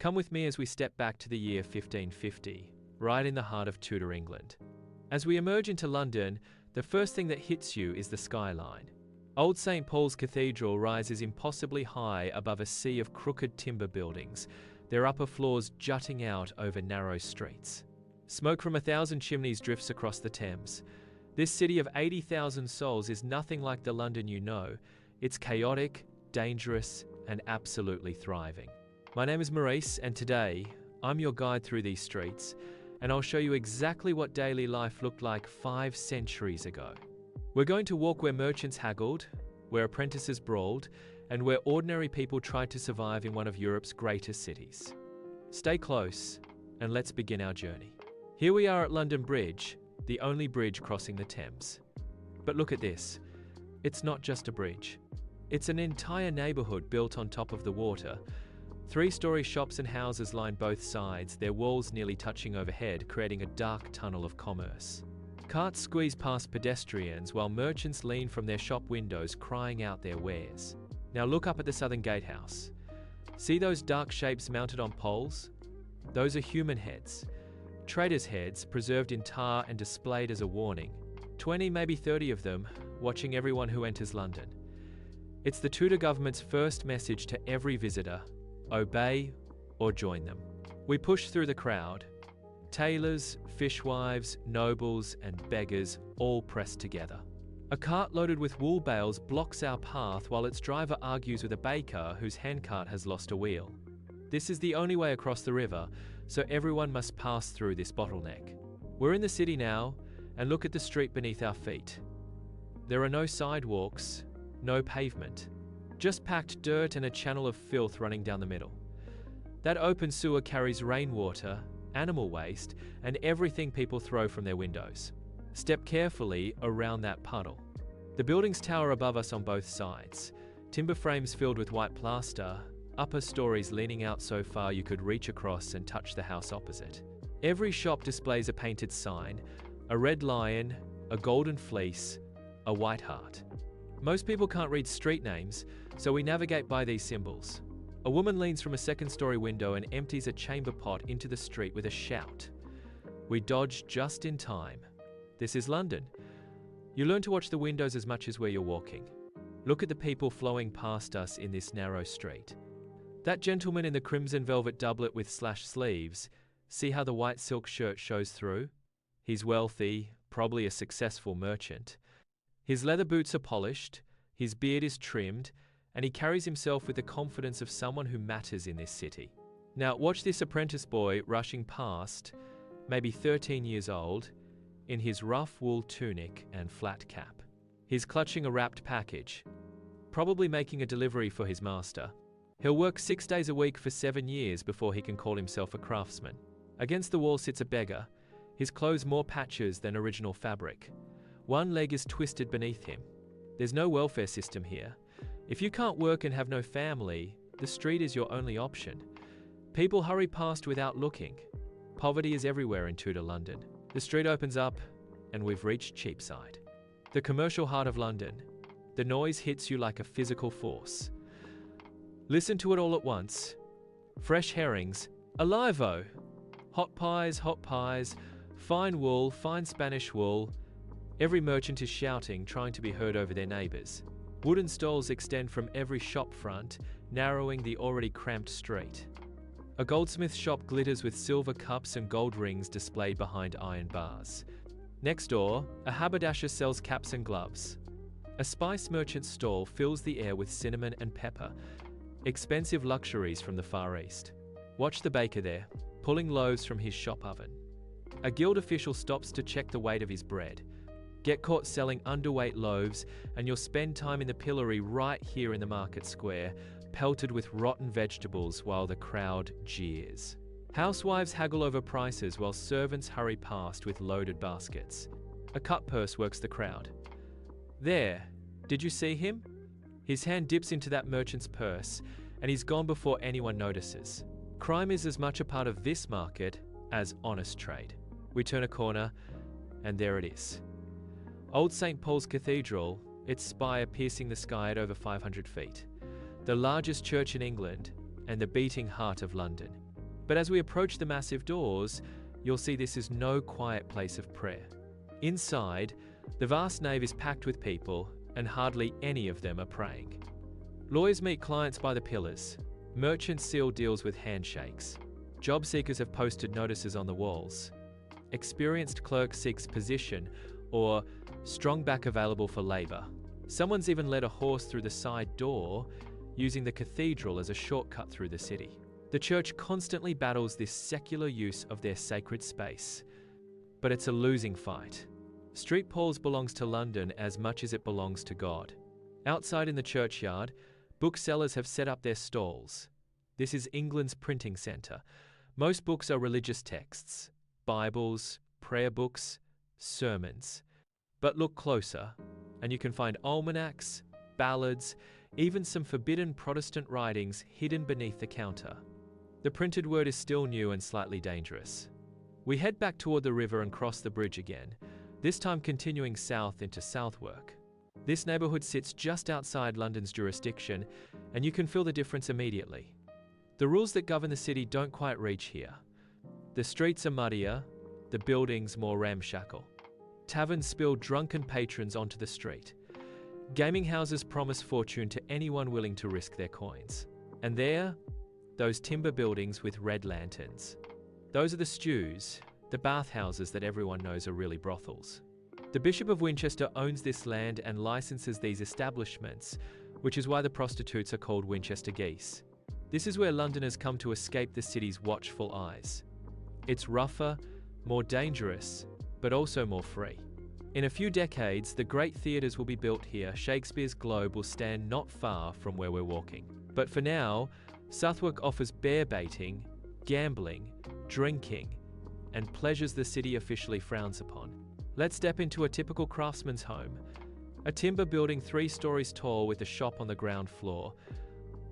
Come with me as we step back to the year 1550, right in the heart of Tudor England. As we emerge into London, the first thing that hits you is the skyline. Old St. Paul's Cathedral rises impossibly high above a sea of crooked timber buildings, their upper floors jutting out over narrow streets. Smoke from 1,000 chimneys drifts across the Thames. This city of 80,000 souls is nothing like the London you know. It's chaotic, dangerous, and absolutely thriving. My name is Maurice, and today, I'm your guide through these streets, and I'll show you exactly what daily life looked like 5 centuries ago. We're going to walk where merchants haggled, where apprentices brawled, and where ordinary people tried to survive in one of Europe's greatest cities. Stay close, and let's begin our journey. Here we are at London Bridge, the only bridge crossing the Thames. But look at this. It's not just a bridge. It's an entire neighborhood built on top of the water. 3-story shops and houses line both sides, their walls nearly touching overhead, creating a dark tunnel of commerce. Carts squeeze past pedestrians while merchants lean from their shop windows crying out their wares. Now look up at the southern gatehouse. See those dark shapes mounted on poles? Those are human heads. Traders' heads, preserved in tar and displayed as a warning. 20, maybe 30 of them, watching everyone who enters London. It's the Tudor government's first message to every visitor: obey or join them. We push through the crowd. Tailors, fishwives, nobles, and beggars all pressed together. A cart loaded with wool bales blocks our path while its driver argues with a baker whose handcart has lost a wheel. This is the only way across the river, so everyone must pass through this bottleneck. We're in the city now, and look at the street beneath our feet. There are no sidewalks, no pavement, just packed dirt and a channel of filth running down the middle. That open sewer carries rainwater, animal waste, and everything people throw from their windows. Step carefully around that puddle. The buildings tower above us on both sides. Timber frames filled with white plaster, upper stories leaning out so far you could reach across and touch the house opposite. Every shop displays a painted sign, a red lion, a golden fleece, a white heart. Most people can't read street names, so we navigate by these symbols. A woman leans from a second-story window and empties a chamber pot into the street with a shout. We dodge just in time. This is London. You learn to watch the windows as much as where you're walking. Look at the people flowing past us in this narrow street. That gentleman in the crimson velvet doublet with slashed sleeves, see how the white silk shirt shows through? He's wealthy, probably a successful merchant. His leather boots are polished, his beard is trimmed, and he carries himself with the confidence of someone who matters in this city. Now watch this apprentice boy rushing past, maybe 13 years old, in his rough wool tunic and flat cap. He's clutching a wrapped package, probably making a delivery for his master. He'll work 6 days a week for 7 years before he can call himself a craftsman. Against the wall sits a beggar, his clothes more patches than original fabric. One leg is twisted beneath him. There's no welfare system here. If you can't work and have no family, the street is your only option. People hurry past without looking. Poverty is everywhere in Tudor London. The street opens up, and we've reached Cheapside. The commercial heart of London. The noise hits you like a physical force. Listen to it all at once. Fresh herrings, alive-o! Hot pies, fine wool, fine Spanish wool. Every merchant is shouting, trying to be heard over their neighbours. Wooden stalls extend from every shop front, narrowing the already cramped street. A goldsmith shop glitters with silver cups and gold rings displayed behind iron bars. Next door, a haberdasher sells caps and gloves. A spice merchant's stall fills the air with cinnamon and pepper, expensive luxuries from the Far East. Watch the baker there, pulling loaves from his shop oven. A guild official stops to check the weight of his bread. Get caught selling underweight loaves, and you'll spend time in the pillory right here in the market square, pelted with rotten vegetables while the crowd jeers. Housewives haggle over prices while servants hurry past with loaded baskets. A cut purse works the crowd. There, did you see him? His hand dips into that merchant's purse, and he's gone before anyone notices. Crime is as much a part of this market as honest trade. We turn a corner, and there it is. Old St. Paul's Cathedral, its spire piercing the sky at over 500 feet. The largest church in England, and the beating heart of London. But as we approach the massive doors, you'll see this is no quiet place of prayer. Inside, the vast nave is packed with people, and hardly any of them are praying. Lawyers meet clients by the pillars. Merchants seal deals with handshakes. Job seekers have posted notices on the walls. Experienced clerk seeks position or strong back available for labor. Someone's even led a horse through the side door, using the cathedral as a shortcut through the city. The church constantly battles this secular use of their sacred space, but it's a losing fight. St. Paul's belongs to London as much as it belongs to God. Outside in the churchyard, booksellers have set up their stalls. This is England's printing centre. Most books are religious texts, Bibles, prayer books, sermons. But look closer, and you can find almanacs, ballads, even some forbidden Protestant writings hidden beneath the counter. The printed word is still new and slightly dangerous. We head back toward the river and cross the bridge again, this time continuing south into Southwark. This neighbourhood sits just outside London's jurisdiction, and you can feel the difference immediately. The rules that govern the city don't quite reach here. The streets are muddier, the buildings more ramshackle. Taverns spill drunken patrons onto the street. Gaming houses promise fortune to anyone willing to risk their coins. And there, those timber buildings with red lanterns. Those are the stews, the bathhouses that everyone knows are really brothels. The Bishop of Winchester owns this land and licenses these establishments, which is why the prostitutes are called Winchester geese. This is where Londoners come to escape the city's watchful eyes. It's rougher, more dangerous, but also more free. In a few decades, the great theatres will be built here. Shakespeare's Globe will stand not far from where we're walking. But for now, Southwark offers bear baiting, gambling, drinking, and pleasures the city officially frowns upon. Let's step into a typical craftsman's home. A timber building 3 stories tall with a shop on the ground floor.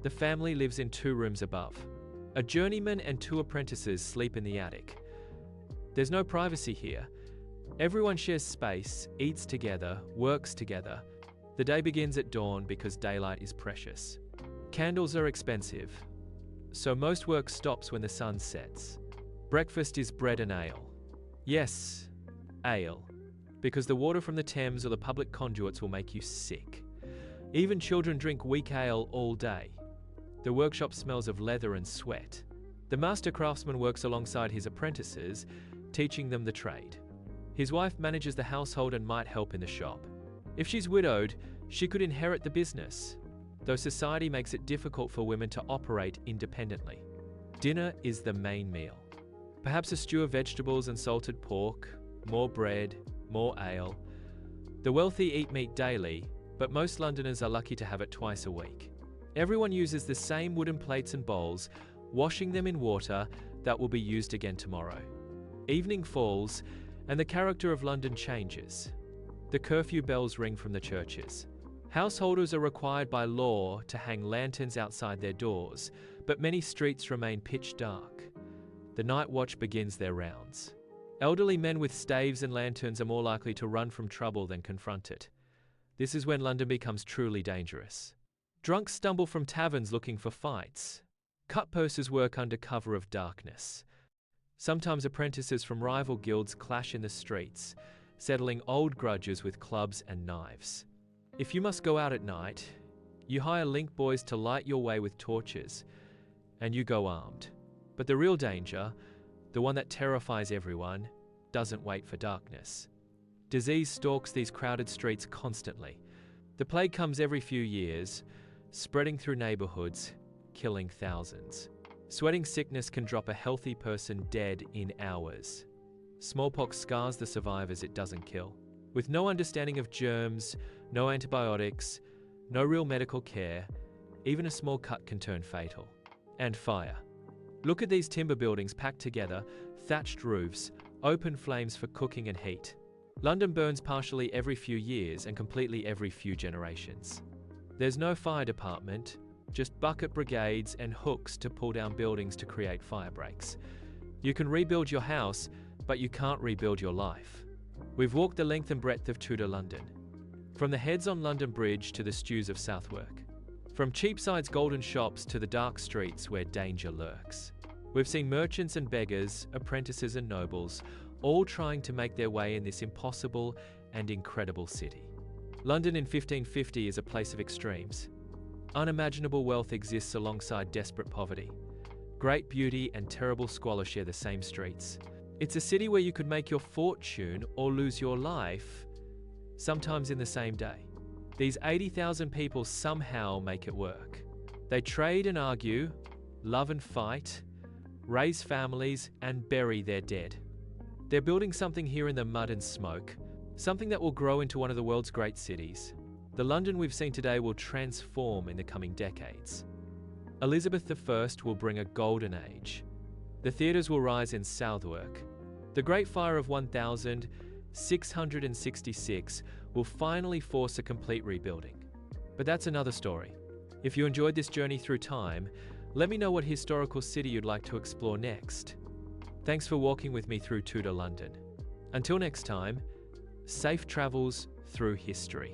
The family lives in 2 rooms above. A journeyman and 2 apprentices sleep in the attic. There's no privacy here. Everyone shares space, eats together, works together. The day begins at dawn because daylight is precious. Candles are expensive, so most work stops when the sun sets. Breakfast is bread and ale. Yes, ale, because the water from the Thames or the public conduits will make you sick. Even children drink weak ale all day. The workshop smells of leather and sweat. The master craftsman works alongside his apprentices, teaching them the trade. His wife manages the household and might help in the shop. If she's widowed, she could inherit the business, though society makes it difficult for women to operate independently. Dinner is the main meal. Perhaps a stew of vegetables and salted pork, more bread, more ale. The wealthy eat meat daily, but most Londoners are lucky to have it twice a week. Everyone uses the same wooden plates and bowls, washing them in water that will be used again tomorrow. Evening falls, and the character of London changes. The curfew bells ring from the churches. Householders are required by law to hang lanterns outside their doors, but many streets remain pitch dark. The night watch begins their rounds. Elderly men with staves and lanterns are more likely to run from trouble than confront it. This is when London becomes truly dangerous. Drunks stumble from taverns looking for fights. Cutpurses work under cover of darkness. Sometimes apprentices from rival guilds clash in the streets, settling old grudges with clubs and knives. If you must go out at night, you hire link boys to light your way with torches, and you go armed. But the real danger, the one that terrifies everyone, doesn't wait for darkness. Disease stalks these crowded streets constantly. The plague comes every few years, spreading through neighborhoods, killing thousands. Sweating sickness can drop a healthy person dead in hours. Smallpox scars the survivors it doesn't kill. With no understanding of germs, no antibiotics, no real medical care, even a small cut can turn fatal. And fire. Look at these timber buildings packed together, thatched roofs, open flames for cooking and heat. London burns partially every few years and completely every few generations. There's no fire department, just bucket brigades and hooks to pull down buildings to create fire breaks. You can rebuild your house, but you can't rebuild your life. We've walked the length and breadth of Tudor London. From the heads on London Bridge to the stews of Southwark. From Cheapside's golden shops to the dark streets where danger lurks. We've seen merchants and beggars, apprentices and nobles, all trying to make their way in this impossible and incredible city. London in 1550 is a place of extremes. Unimaginable wealth exists alongside desperate poverty. Great beauty and terrible squalor share the same streets. It's a city where you could make your fortune or lose your life, sometimes in the same day. These 80,000 people somehow make it work. They trade and argue, love and fight, raise families and bury their dead. They're building something here in the mud and smoke, something that will grow into one of the world's great cities. The London we've seen today will transform in the coming decades. Elizabeth I will bring a golden age. The theatres will rise in Southwark. The Great Fire of 1666 will finally force a complete rebuilding. But that's another story. If you enjoyed this journey through time, let me know what historical city you'd like to explore next. Thanks for walking with me through Tudor London. Until next time, safe travels through history.